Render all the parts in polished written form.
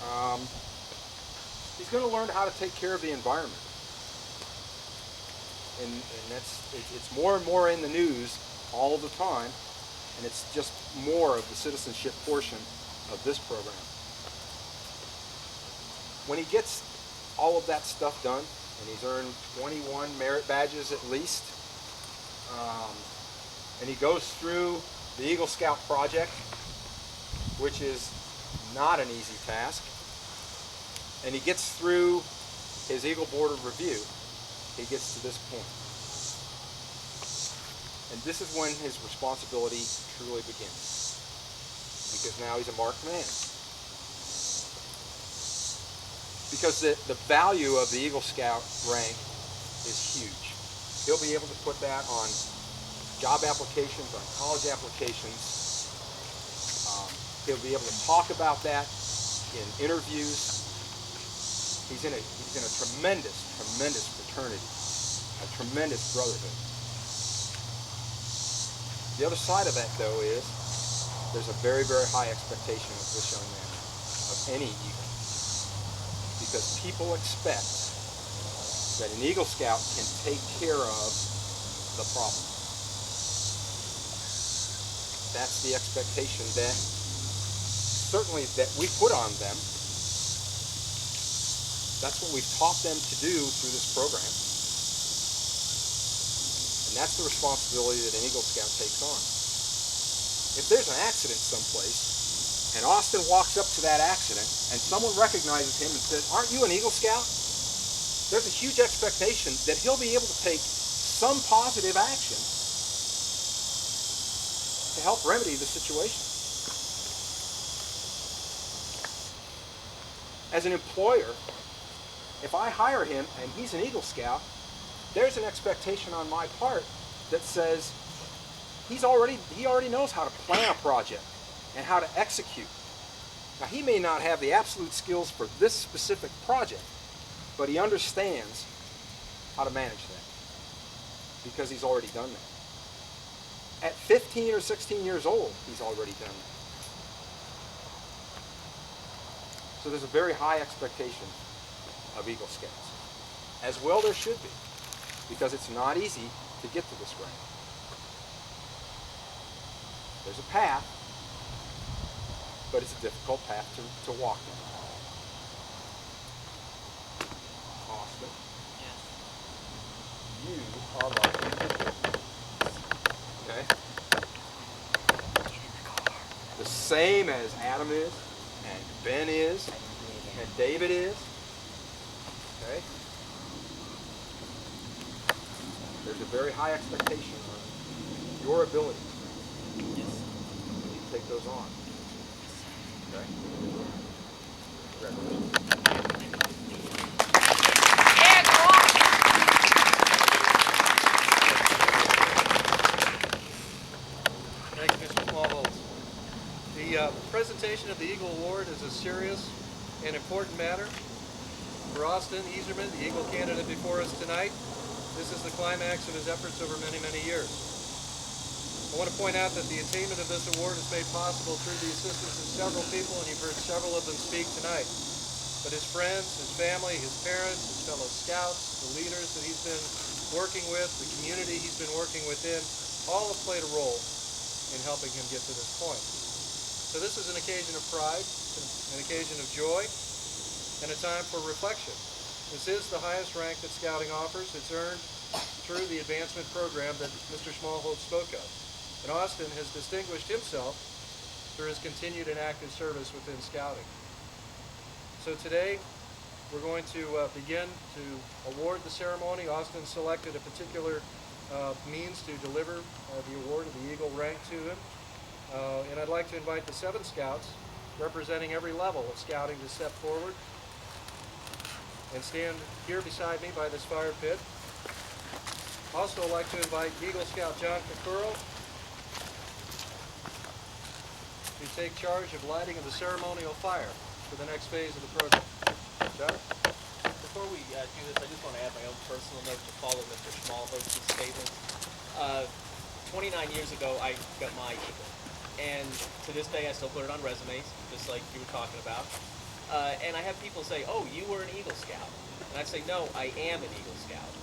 Um, he's going to learn how to take care of the environment. And it's more and more in the news all the time, and it's just more of the citizenship portion of this program. When he gets all of that stuff done, and he's earned 21 merit badges at least, and he goes through the Eagle Scout project, which is not an easy task, and he gets through his Eagle Board of Review, he gets to this point. And this is when his responsibility truly begins, because now he's a marked man. Because the value of the Eagle Scout rank is huge. He'll be able to put that on job applications, on college applications. He'll be able to talk about that in interviews. He's in a tremendous fraternity, a tremendous brotherhood. The other side of that, though, is there's a very, very high expectation of this young man, of any Eagle, because people expect that an Eagle Scout can take care of the problem. That's the expectation that certainly that we put on them. That's what we've taught them to do through this program. And that's the responsibility that an Eagle Scout takes on. If there's an accident someplace, and Austin walks up to that accident, and someone recognizes him and says, "Aren't you an Eagle Scout?" There's a huge expectation that he'll be able to take some positive action to help remedy the situation. As an employer, if I hire him and he's an Eagle Scout, there's an expectation on my part that says he already knows how to plan a project and how to execute. Now, he may not have the absolute skills for this specific project, but he understands how to manage that because he's already done that. At 15 or 16 years old, he's already done that. So there's a very high expectation of Eagle Scouts. As well there should be, because it's not easy to get to this rank. There's a path, but it's a difficult path to walk in. Austin, you are my okay? The same as Adam is, and Ben is, and David is. Okay? There's a very high expectation on your ability. Yes. You need to take those on. Okay? Congratulations. Yeah, go on. Thank you, Mr. Smallholz. The presentation of the Eagle Award is a serious and important matter. For Austin Eiserman, the Eagle candidate before us tonight, this is the climax of his efforts over many, many years. I want to point out that the attainment of this award is made possible through the assistance of several people, and you've heard several of them speak tonight. But his friends, his family, his parents, his fellow scouts, the leaders that he's been working with, the community he's been working within, all have played a role in helping him get to this point. So this is an occasion of pride, an occasion of joy, and a time for reflection. This is the highest rank that Scouting offers. It's earned through the advancement program that Mr. Smallholz spoke of. And Austin has distinguished himself through his continued and active service within Scouting. So today, we're going to begin to award the ceremony. Austin selected a particular means to deliver the award of the Eagle rank to him. And I'd like to invite the 7 Scouts representing every level of Scouting to step forward and stand here beside me by this fire pit. Also, I'd like to invite Eagle Scout John Kakuro to take charge of lighting of the ceremonial fire for the next phase of the program. John? Before we do this, I just want to add my own personal note to follow Mr. Smallholz's statement. 29 years ago, I got my Eagle. And to this day, I still put it on resumes, just like you were talking about. And I have people say, oh, you were an Eagle Scout. And I say, no, I am an Eagle Scout.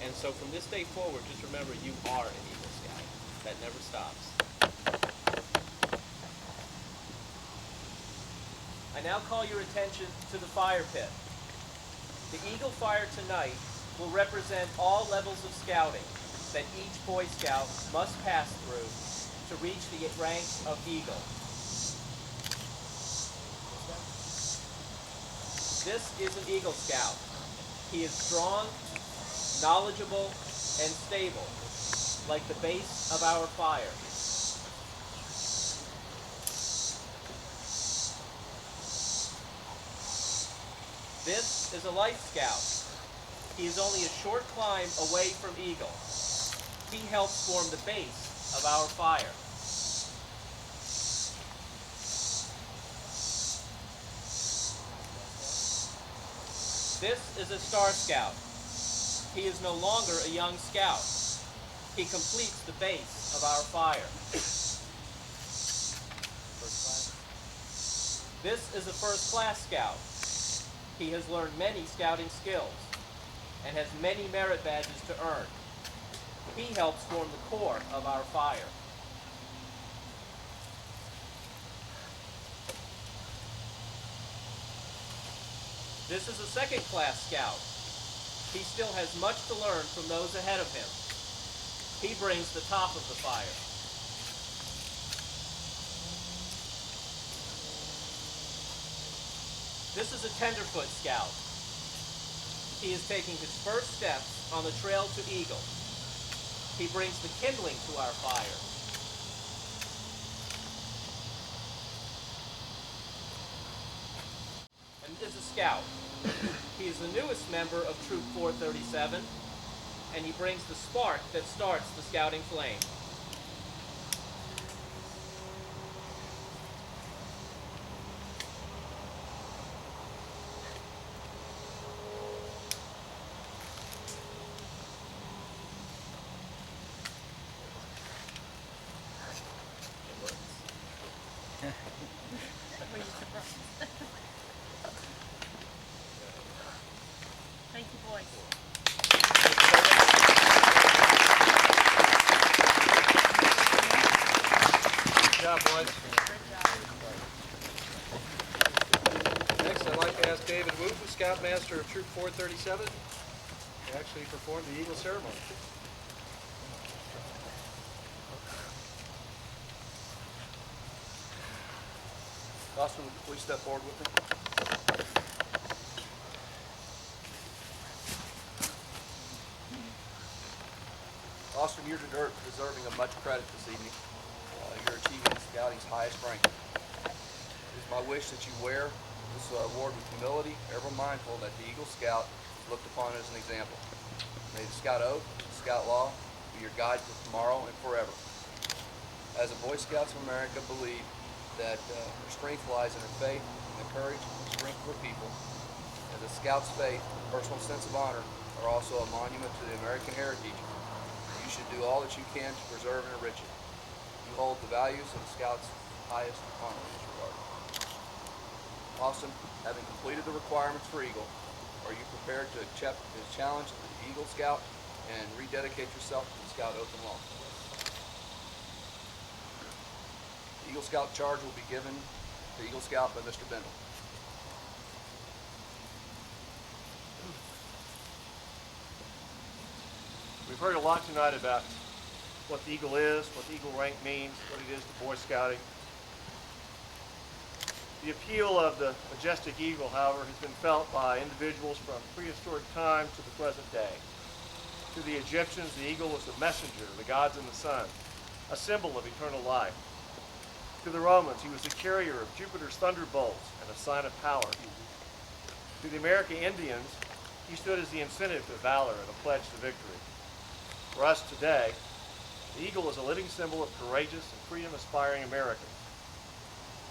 And so from this day forward, just remember you are an Eagle Scout. That never stops. I now call your attention to the fire pit. The Eagle Fire tonight will represent all levels of scouting that each Boy Scout must pass through to reach the rank of Eagle. This is an Eagle Scout. He is strong, knowledgeable, and stable, like the base of our fire. This is a Life Scout. He is only a short climb away from Eagle. He helps form the base of our fire. This is a Star Scout. He is no longer a young scout. He completes the base of our fire. This is a First Class Scout. He has learned many scouting skills and has many merit badges to earn. He helps form the core of our fire. This is a Second Class Scout. He still has much to learn from those ahead of him. He brings the top of the fire. This is a Tenderfoot Scout. He is taking his first steps on the trail to Eagle. He brings the kindling to our fire. And this is a Scout. He is the newest member of Troop 437, and he brings the spark that starts the scouting flame. Thank you, boys. Good job, boys. Good job. Next, I'd like to ask David Wooten, Scoutmaster of Troop 437, to actually perform the Eagle ceremony. Austin, would you please step forward with me? Austin, you're deserving of much credit this evening. You're achieving Scouting's highest rank. It is my wish that you wear this award with humility, ever mindful that the Eagle Scout is looked upon as an example. May the Scout Oath, the Scout Law, be your guide for tomorrow and forever. As a Boy Scouts of America believe that their strength lies in their faith and the courage and strength of their people. As a Scout's faith and personal sense of honor are also a monument to the American heritage, you should do all that you can to preserve and enrich it. You hold the values of the Scouts' highest honor in this regard. Austin, having completed the requirements for Eagle, are you prepared to accept the challenge of the Eagle Scout and rededicate yourself to the Scout Oath and Law? The Eagle Scout charge will be given to Eagle Scout by Mr. Bendel. We've heard a lot tonight about what the Eagle is, what the Eagle rank means, what it is to Boy Scouting. The appeal of the majestic Eagle, however, has been felt by individuals from prehistoric time to the present day. To the Egyptians, the eagle was the messenger of the gods and the sun, a symbol of eternal life. To the Romans, he was the carrier of Jupiter's thunderbolts and a sign of power. To the American Indians, he stood as the incentive to valor and a pledge to victory. For us today, the eagle is a living symbol of courageous and freedom-aspiring Americans.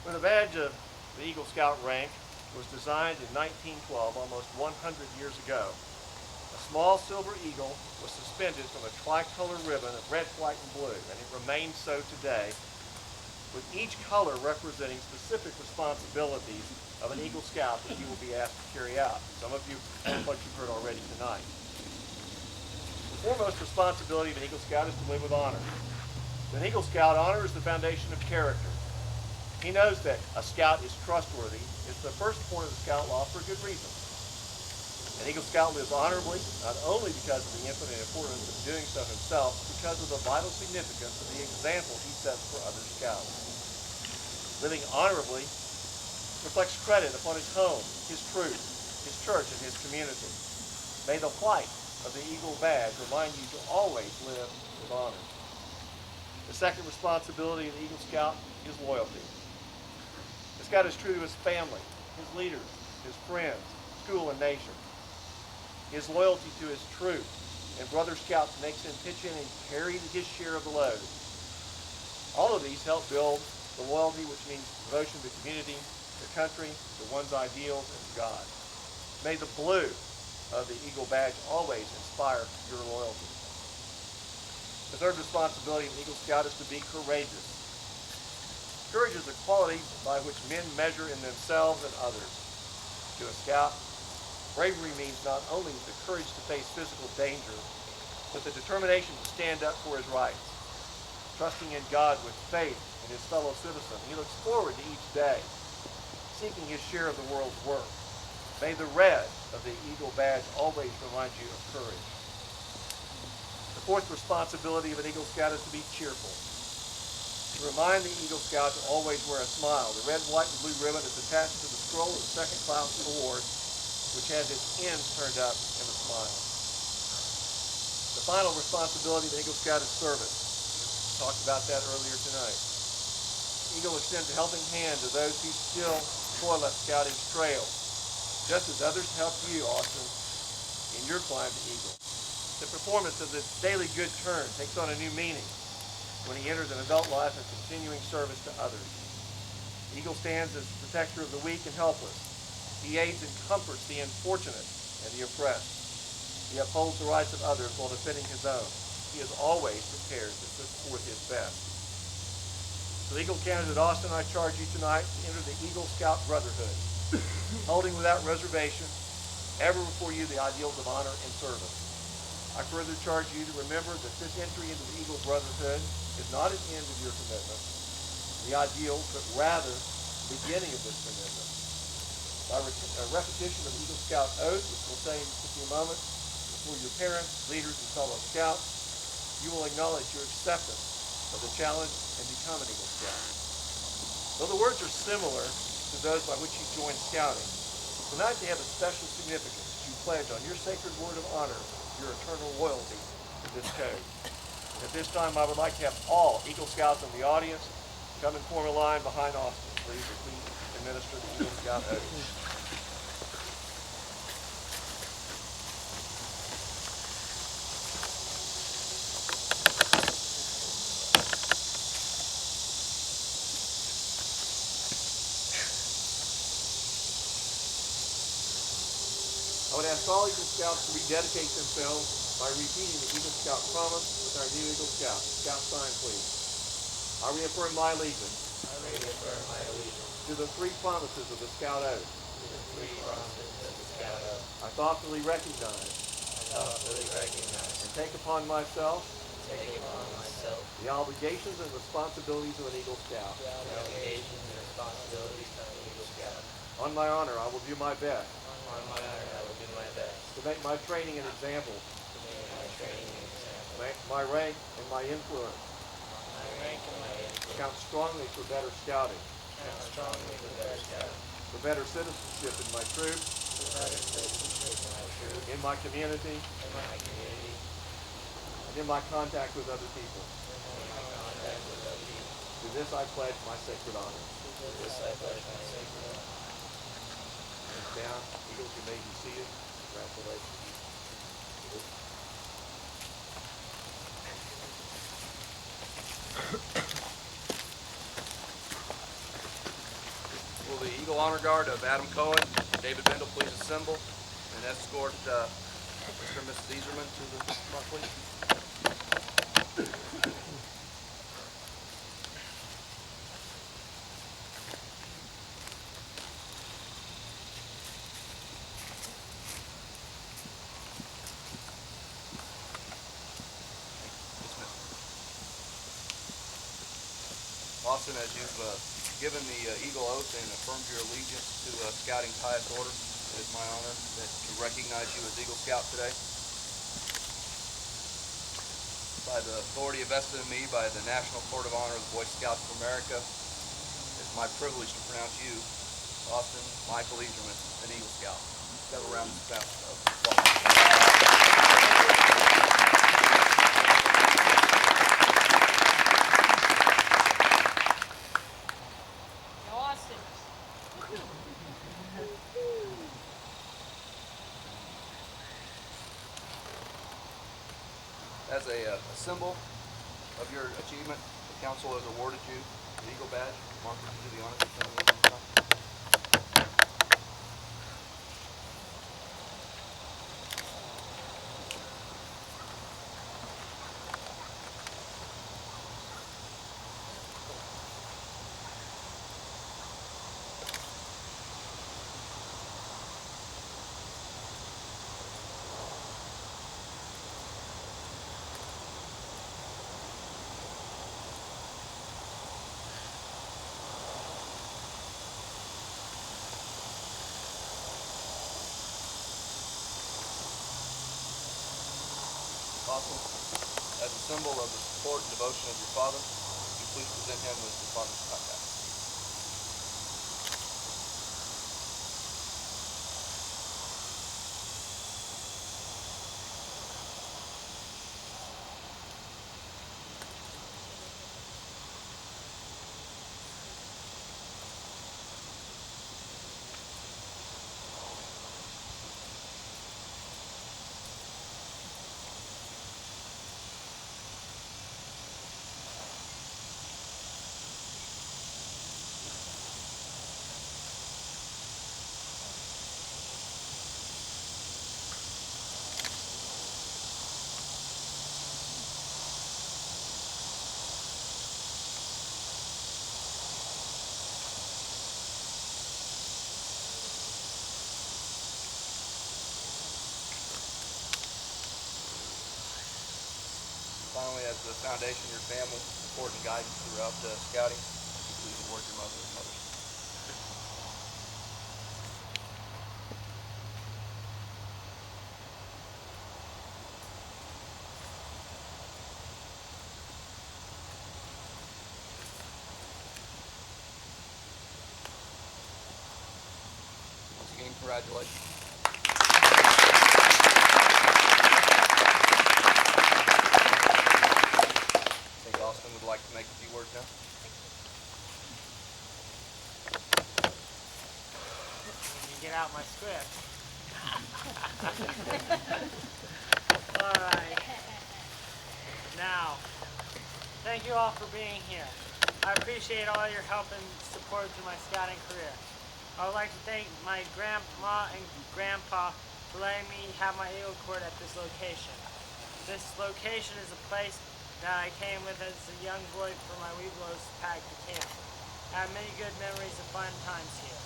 When the badge of the Eagle Scout rank was designed in 1912, almost 100 years ago, a small silver eagle was suspended from a tricolor ribbon of red, white, and blue, and it remains so today with each color representing specific responsibilities of an Eagle Scout that you will be asked to carry out. Some of you have what you've heard already tonight. The foremost responsibility of an Eagle Scout is to live with honor. To an Eagle Scout, honor is the foundation of character. He knows that a Scout is trustworthy. It's the first point of the Scout law for a good reason. An Eagle Scout lives honorably, not only because of the infinite importance of doing so himself, but because of the vital significance of the example he sets for other Scouts. Living honorably reflects credit upon his home, his troop, his church, and his community. May the white of the Eagle badge remind you to always live with honor. The second responsibility of the Eagle Scout is loyalty. The Scout is true to his family, his leaders, his friends, school, and nation. His loyalty to his troop and brother Scouts makes him pitch in and carry his share of the load. All of these help build the loyalty, which means devotion to community, to country, to one's ideals, and to God. May the blue of the Eagle badge always inspire your loyalty. The third responsibility of an Eagle Scout is to be courageous. Courage is a quality by which men measure in themselves and others. To a Scout, bravery means not only the courage to face physical danger, but the determination to stand up for his rights. Trusting in God with faith in his fellow citizen, he looks forward to each day, seeking his share of the world's work. May the red of the Eagle badge always remind you of courage. The fourth responsibility of an Eagle Scout is to be cheerful. To remind the Eagle Scout to always wear a smile, the red, white, and blue ribbon is attached to the scroll of the second class award, which has its ends turned up in a smile. The final responsibility of the Eagle Scout is service. We talked about that earlier tonight. The Eagle extends a helping hand to those who still toil up scouting's trail, just as others helped you, Austin, in your climb to Eagle. The performance of the daily good turn takes on a new meaning when he enters an adult life and continuing service to others. The Eagle stands as protector of the weak and helpless. He aids and comforts the unfortunate and the oppressed. He upholds the rights of others while defending his own. He is always prepared to put forth his best. So Eagle Candidate Austin, I charge you tonight to enter the Eagle Scout Brotherhood, holding without reservation ever before you the ideals of honor and service. I further charge you to remember that this entry into the Eagle Brotherhood is not an end of your commitment, the ideals, but rather the beginning of this commitment. By repetition of the Eagle Scout oath, which we'll say in just a few moments, before your parents, leaders, and fellow Scouts, you will acknowledge your acceptance of the challenge and become an Eagle Scout. Though the words are similar to those by which you joined Scouting, tonight they have a special significance. You pledge on your sacred word of honor your eternal loyalty to this code. At this time, I would like to have all Eagle Scouts in the audience come and form a line behind Austin, please, as we administer the Eagle Scout oath. I would ask all Eagle Scouts to rededicate themselves by repeating the Eagle Scout promise with our new Eagle Scout. Scout sign, please. I reaffirm my allegiance. To the three promises of the Scout Oath. I thoughtfully recognize. And take upon myself. The obligations and responsibilities of an Eagle Scout. On my honor, I will do my best. To make my training an example. My rank and my influence. Count strongly for better scouting. For better citizenship in my troop. In my community. And in my contact with other people. To this I pledge my sacred honor. Hands down. Eagles, you may be seated. Congratulations. Will the Eagle Honor Guard of Adam Cohen, David Bendel, please assemble and escort Mr. and Mrs. Eiserman to the front, please. Austin, as you've given the Eagle Oath and affirmed your allegiance to Scouting's highest order, it is my honor to recognize you as Eagle Scout today. By the authority vested in me by the National Court of Honor of the Boy Scouts of America, it's my privilege to pronounce you, Austin Michael Eiserman, an Eagle Scout. Let's have a round of applause. Austin. As a symbol of your achievement, the council has awarded you the Eagle Badge. Mark, would you do the honors of sending this one? Austin, as a symbol of the support and devotion of your father, would you please present him with your father's contact? Finally, as the foundation of your family, support and guidance throughout scouting, would you please award your mother and mother's? Once again, congratulations. I think Austin would like to make a few words now. You get out my script. All right. Now, thank you all for being here. I appreciate all your help and support through my scouting career. I would like to thank my grandma and grandpa for letting me have my Eagle Court at this location. This location is a place that I came with as a young boy for my Weeblos pack to camp. I have many good memories of fun times here.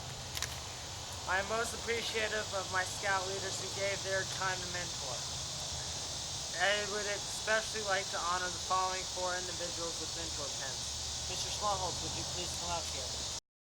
I am most appreciative of my scout leaders who gave their time to mentor. I would especially like to honor the following 4 individuals with mentor pens. Mr. Smallholtz, would you please come up here?